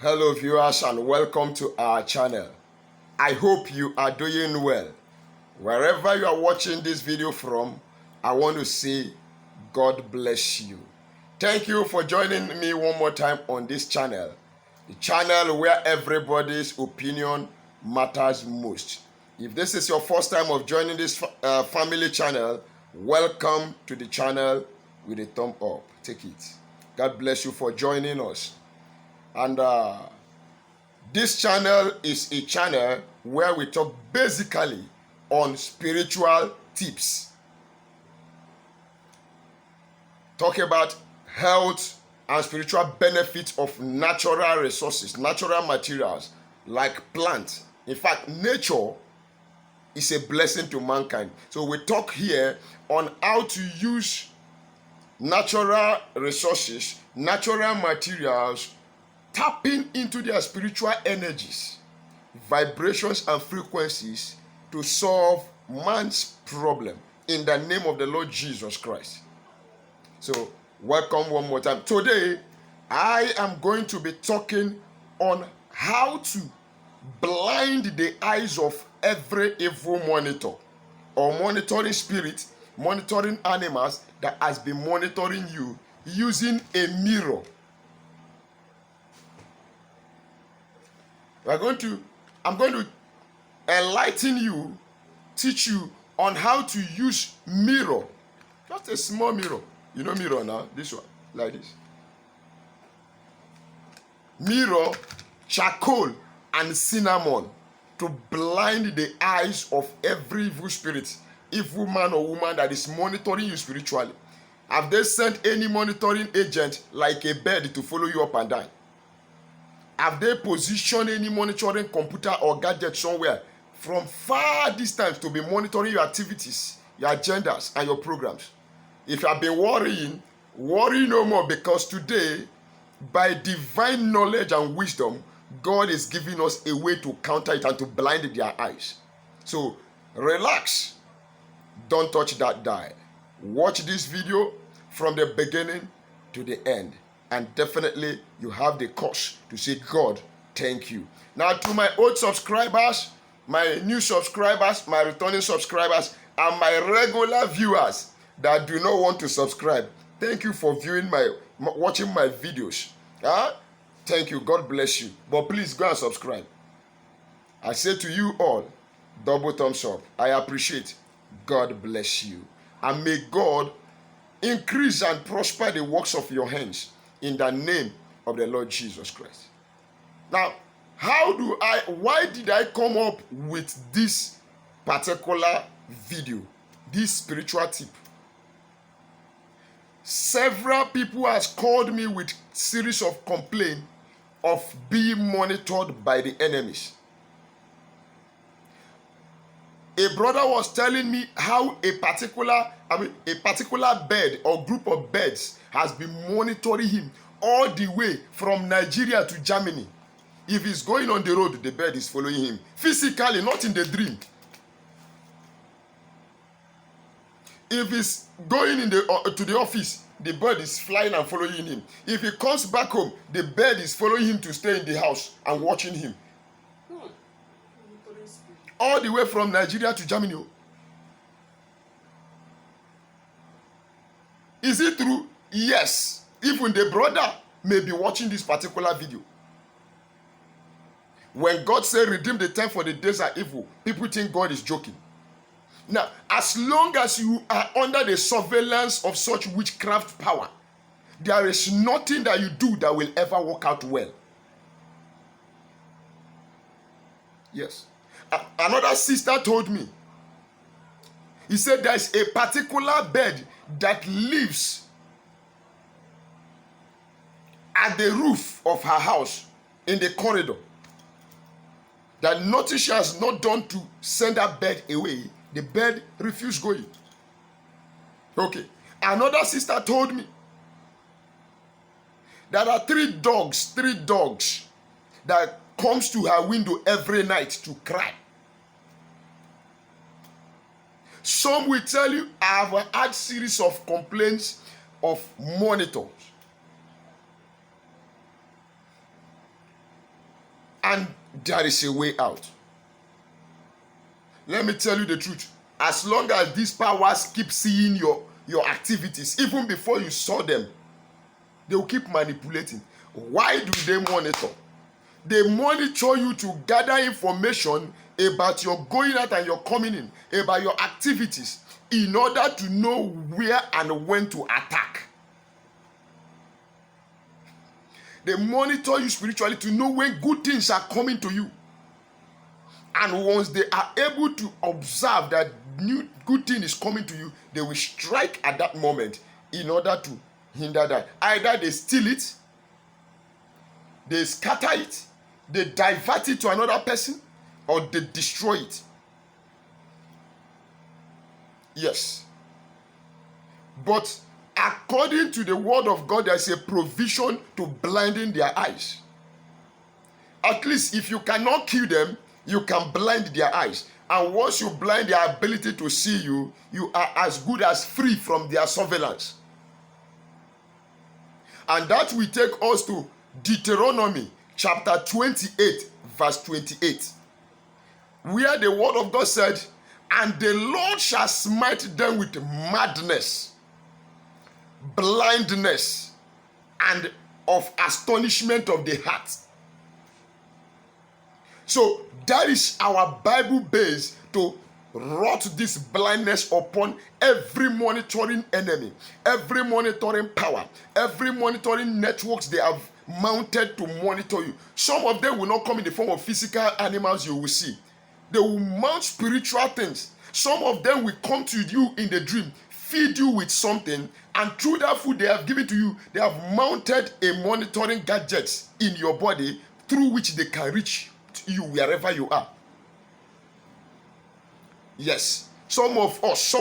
Hello viewers and welcome to our channel. I hope you are doing well. Wherever you are watching this video from, I want to say God bless you. Thank you for joining me one more time on this channel. The channel where everybody's opinion matters most. If this is your first time of joining this family channel, welcome to the channel with a thumb up. Take it. God bless you for joining us. And this channel is a channel where we talk basically on spiritual tips. Talk about health and spiritual benefits of natural resources, natural materials like plants. In fact, nature is a blessing to mankind. So we talk here on how to use natural resources, natural materials, tapping into their spiritual energies, vibrations and frequencies to solve man's problem in the name of the Lord Jesus Christ. So welcome one more time. Today I am going to be talking on how to blind the eyes of every evil monitor or monitoring spirit, monitoring animals that has been monitoring you using a mirror. I'm going to enlighten you, teach you on how to use mirror. Just a small mirror. You know mirror now? This one, like this. Mirror, charcoal, and cinnamon to blind the eyes of every evil spirit, evil man or woman that is monitoring you spiritually. Have they sent any monitoring agent like a bird to follow you up and down? Have they positioned any monitoring computer or gadget somewhere from far distance to be monitoring your activities, your agendas, and your programs? If you have been worrying, worry no more, because today, by divine knowledge and wisdom, God is giving us a way to counter it and to blind their eyes. So relax. Don't touch that dial. Watch this video from the beginning to the end. And definitely you have the cause to say, God, thank you. Now, to my old subscribers, my new subscribers, my returning subscribers, and my regular viewers that do not want to subscribe, thank you for watching my videos. Thank you. God bless you. But please go and subscribe. I say to you all, double thumbs up. I appreciate. God bless you. And may God increase and prosper the works of your hands, in the name of the Lord Jesus Christ. Now, why did I come up with this particular video, this spiritual tip? Several people has called me with series of complaints of being monitored by the enemies. A brother was telling me how a particular bird or group of birds has been monitoring him all the way from Nigeria to Germany. If he's going on the road, the bird is following him physically, not in the dream. If he's going to the office, the bird is flying and following him. If he comes back home, the bird is following him to stay in the house and watching him. All the way from Nigeria to Germany. Is it true? Yes. Even the brother may be watching this particular video. When God said, redeem the time for the days are evil, people think God is joking. Now, as long as you are under the surveillance of such witchcraft power, there is nothing that you do that will ever work out well. Yes. Another sister told me, he said there's a particular bird that lives at the roof of her house in the corridor, that nothing she has not done to send that bird away. The bird refused going. Okay. Another sister told me there are three dogs that comes to her window every night to cry. Some will tell you, I have had series of complaints of monitors. And there is a way out. Let me tell you the truth. As long as these powers keep seeing your activities, even before you saw them, they will keep manipulating. Why do they monitor? They monitor you to gather information about your going out and your coming in, about your activities, in order to know where and when to attack. They monitor you spiritually to know when good things are coming to you. And once they are able to observe that new good thing is coming to you, they will strike at that moment in order to hinder that. Either they steal it, they scatter it, they divert it to another person, or they destroy it. Yes. But according to the word of God, there's a provision to blinding their eyes. At least if you cannot kill them, you can blind their eyes. And once you blind their ability to see you, you are as good as free from their surveillance. And that will take us to Deuteronomy chapter 28, verse 28. Where the word of God said, and the Lord shall smite them with madness, blindness, and of astonishment of the heart. So that is our Bible base to wrought this blindness upon every monitoring enemy, every monitoring power, every monitoring networks they have mounted to monitor you. Some of them will not come in the form of physical animals you will see. They will mount spiritual things. Some of them will come to you in the dream, feed you with something, and through that food they have given to you, they have mounted a monitoring gadget in your body through which they can reach you wherever you are. Yes, some of us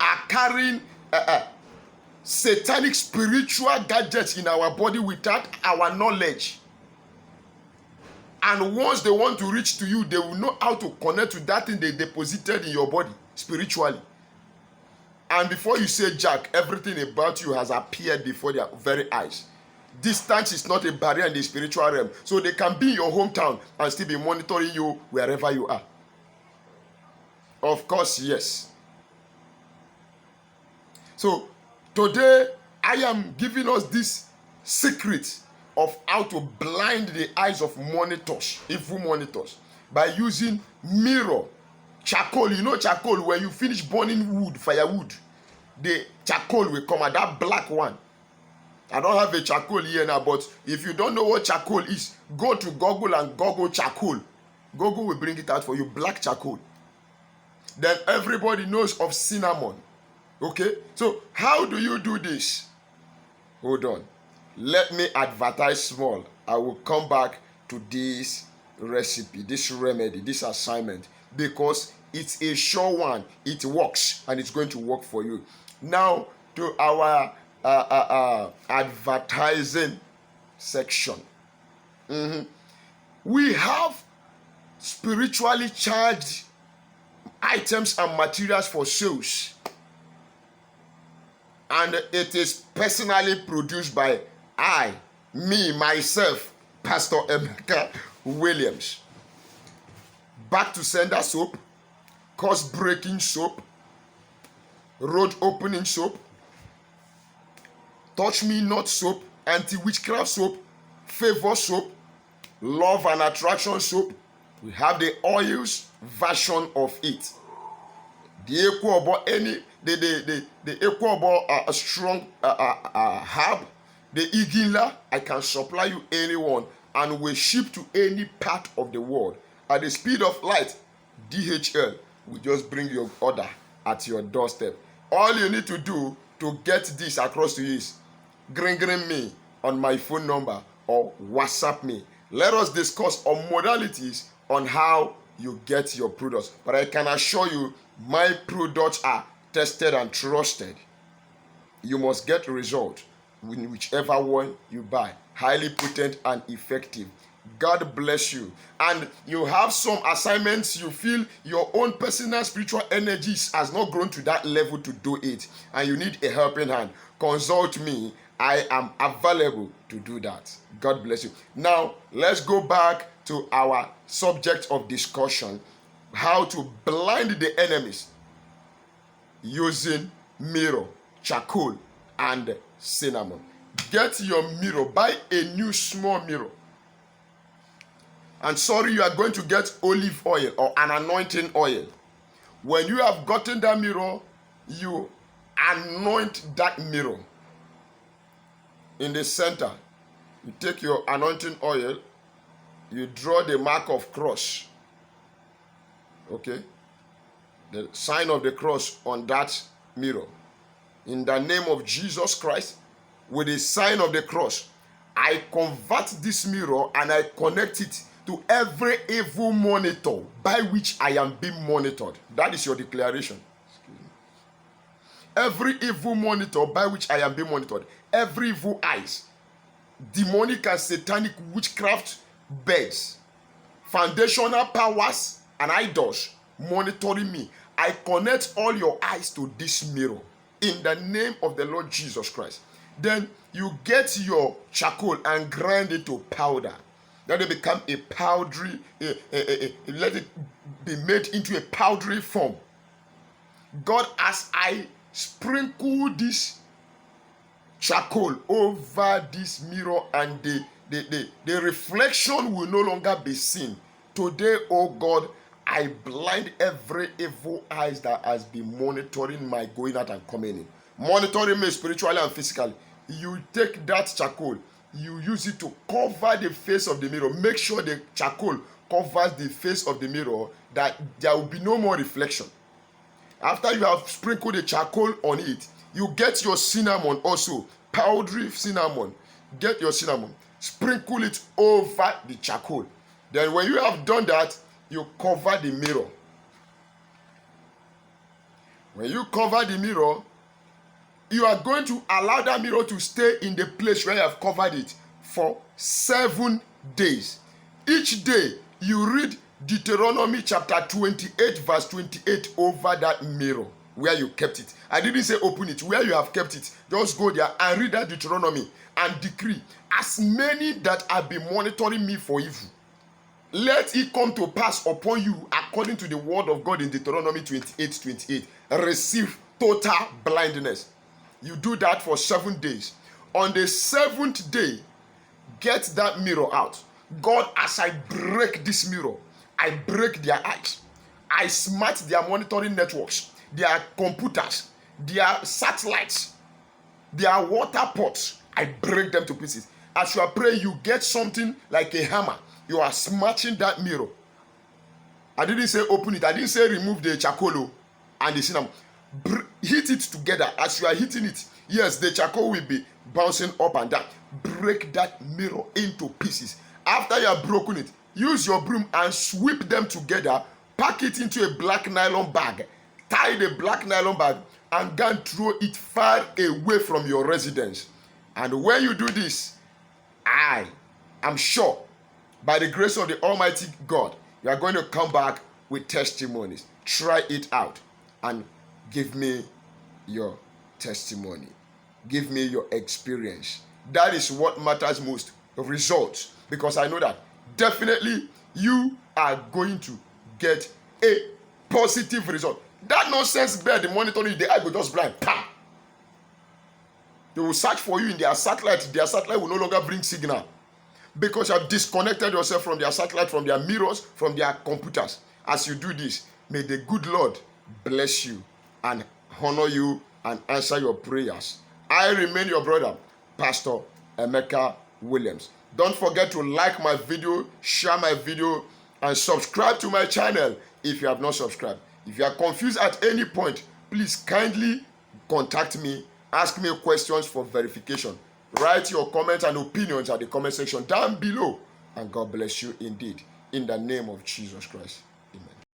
are carrying satanic spiritual gadgets in our body without our knowledge. And once they want to reach to you, they will know how to connect to that thing they deposited in your body spiritually. And before you say jack, everything about you has appeared before their very eyes. Distance is not a barrier in the spiritual realm. So they can be in your hometown and still be monitoring you wherever you are. Of course, yes. So today I am giving us this secret of how to blind the eyes of monitors, evil monitors, by using mirror, charcoal. You know charcoal, when you finish burning wood, firewood, the charcoal will come out, that black one. I don't have a charcoal here now, but if you don't know what charcoal is, go to Google and Google charcoal. Google will bring it out for you, black charcoal. Then everybody knows of cinnamon. Okay? So how do you do this? Hold on. Let me advertise small. I will come back to this recipe, this remedy, this assignment, because it's a sure one. It works, and it's going to work for you. Now to our advertising section. We have spiritually charged items and materials for sales, and it is personally produced by myself, Pastor Emeka Williams. Back to sender soap, course breaking soap, road opening soap, touch me not soap, anti-witchcraft soap, favor soap, love and attraction soap. We have the oils version of it. The equal a strong herb, the igila, I can supply you anyone, and we ship to any part of the world at the speed of light. DHL will just bring your order at your doorstep. All you need to do to get this across to you is green me on my phone number or WhatsApp me. Let us discuss on modalities on how you get your products. But I can assure you, my products are tested and trusted. You must get a result with whichever one you buy. Highly potent and effective. God bless you. And you have some assignments, you feel your own personal spiritual energies has not grown to that level to do it, and you need a helping hand. Consult me, I am available to do that. God bless you. Now, let's go back to our subject of discussion, how to blind the enemies using mirror, charcoal, and cinnamon. Get your mirror. Buy a new small mirror. And sorry, you are going to get olive oil or an anointing oil. When you have gotten that mirror, you anoint that mirror. In the center, you take your anointing oil, you draw the mark of cross. Okay? The sign of the cross on that mirror. In the name of Jesus Christ, with the sign of the cross, I convert this mirror and I connect it to every evil monitor by which I am being monitored. That is your declaration. Every evil monitor by which I am being monitored. Every evil eyes. Demonic and satanic witchcraft beds. Foundational powers and idols monitoring me. I connect all your eyes to this mirror in the name of the Lord Jesus Christ. Then you get your charcoal and grind it to powder. Let it become a powdery, let it be made into a powdery form. God, as I sprinkle this charcoal over this mirror and the reflection will no longer be seen. Today, oh God, I blind every evil eyes that has been monitoring my going out and coming in. Monitoring me spiritually and physically. You take that charcoal, you use it to cover the face of the mirror. Make sure the charcoal covers the face of the mirror, that there will be no more reflection. After you have sprinkled the charcoal on it, you get your cinnamon also, powdery cinnamon. Get your cinnamon, sprinkle it over the charcoal. Then when you have done that, you cover the mirror. When you cover the mirror, you are going to allow that mirror to stay in the place where you have covered it for 7 days. Each day, you read Deuteronomy chapter 28 verse 28 over that mirror where you kept it. I didn't say open it. Where you have kept it, just go there and read that Deuteronomy and decree, as many that have been monitoring me for evil, let it come to pass upon you according to the word of God in Deuteronomy 28:28. Receive total blindness. You do that for 7 days. On the 7th day, get that mirror out. God, as I break this mirror, I break their eyes. I smite their monitoring networks, their computers, their satellites, their water pots. I break them to pieces. As you are praying, you get something like a hammer. You are smashing that mirror. I didn't say open it. I didn't say remove the charcoal and the cinnamon. Hit it together. As you are hitting it, yes, the charcoal will be bouncing up and down. Break that mirror into pieces. After you have broken it, use your broom and sweep them together. Pack it into a black nylon bag. Tie the black nylon bag and go and throw it far away from your residence. And when you do this, I am sure, by the grace of the Almighty God, you are going to come back with testimonies. Try it out and give me your testimony. Give me your experience. That is what matters most, the results. Because I know that definitely you are going to get a positive result. That nonsense bed, the monitoring, the eye will just blind. Pam! They will search for you in their satellite. Their satellite will no longer bring signal. Because you have disconnected yourself from their satellite, from their mirrors, from their computers. As you do this, may the good Lord bless you and honor you and answer your prayers. I remain your brother, Pastor Emeka Williams. Don't forget to like my video, share my video, and subscribe to my channel if you have not subscribed. If you are confused at any point, please kindly contact me. Ask me questions for verification. Write your comments and opinions at the comment section down below. And God bless you indeed. In the name of Jesus Christ.